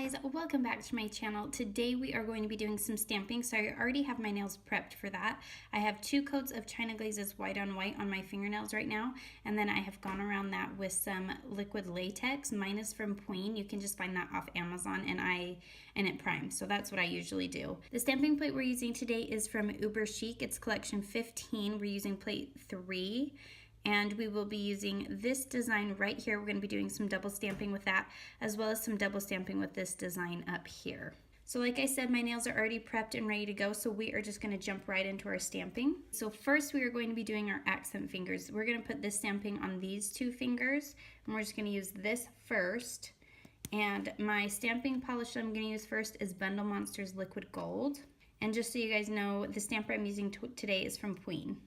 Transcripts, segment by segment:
guys, welcome back to my channel. Today we are going to be doing some stamping. So I already have my nails prepped for that. I have 2 coats of China Glazes white on white on my fingernails right now, and then I have gone around that with some liquid latex. Mine is from Pueen. You can just find that off Amazon, and it primes. So that's what I usually do. The stamping plate we're using today is from Uber Chic. It's collection 15. We're using plate 3. And we will be using this design right here. We're going to be doing some double stamping with that, as well as some double stamping with this design up here. So like I said, my nails are already prepped and ready to go, so we are just going to jump right into our stamping. So first we are going to be doing our accent fingers. We're going to put this stamping on these 2 fingers, and we're just going to use this first. And my stamping polish that I'm going to use first is Bundle Monsters Liquid Gold. And just so you guys know, the stamper I'm using today is from Pueen.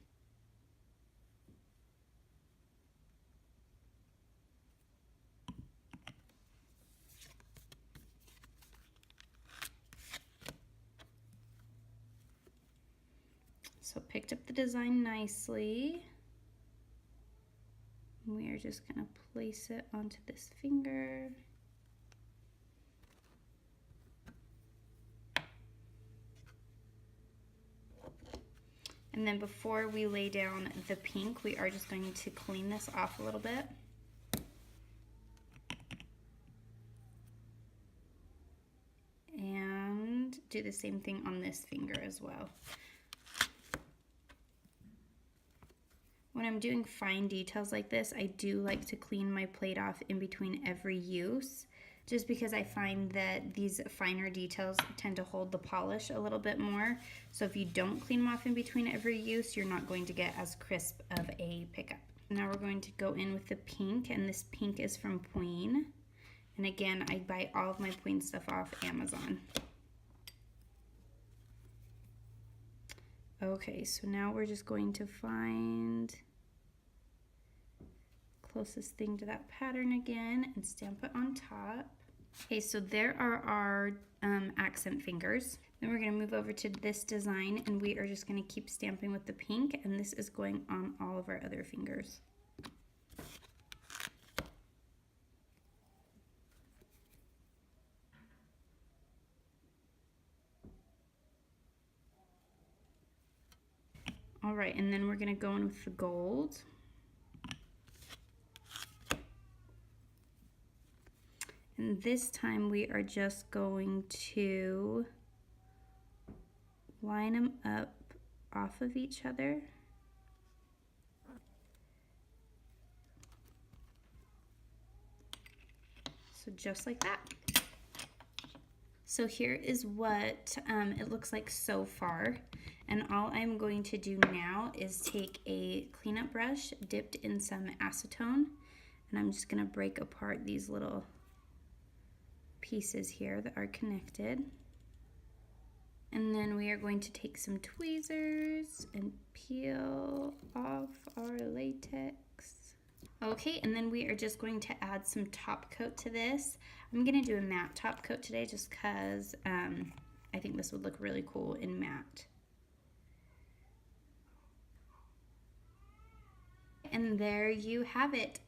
So picked up the design nicely. We are just going to place it onto this finger. And then before we lay down the pink, we are just going to clean this off a little bit. And do the same thing on this finger as well. When I'm doing fine details like this, I do like to clean my plate off in between every use, just because I find that these finer details tend to hold the polish a little bit more. So if you don't clean them off in between every use, you're not going to get as crisp of a pickup. Now we're going to go in with the pink, and this pink is from Pueen. And again, I buy all of my Pueen stuff off Amazon. Okay, so now we're just going to find closest thing to that pattern again and stamp it on top. Okay, so there are our accent fingers. Then we're going to move over to this design, and we are just going to keep stamping with the pink, and this is going on all of our other fingers. All right, and then we're going to go in with the gold. And this time we are just going to line them up off of each other. So just like that. So here is what it looks like so far. And all I'm going to do now is take a cleanup brush dipped in some acetone, and I'm just going to break apart these little pieces here that are connected. And then we are going to take some tweezers and peel off our latex. Okay, and then we are just going to add some top coat to this. I'm going to do a matte top coat today just because I think this would look really cool in matte. And there you have it.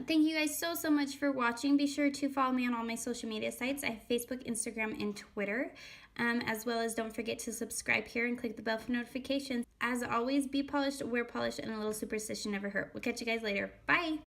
Thank you guys so much for watching. Be sure to follow me on all my social media sites. I have Facebook, Instagram, and Twitter, as well as don't forget to subscribe here and click the bell for notifications. As always, be polished, wear polished, and a little superstition never hurt. We'll catch you guys later. Bye!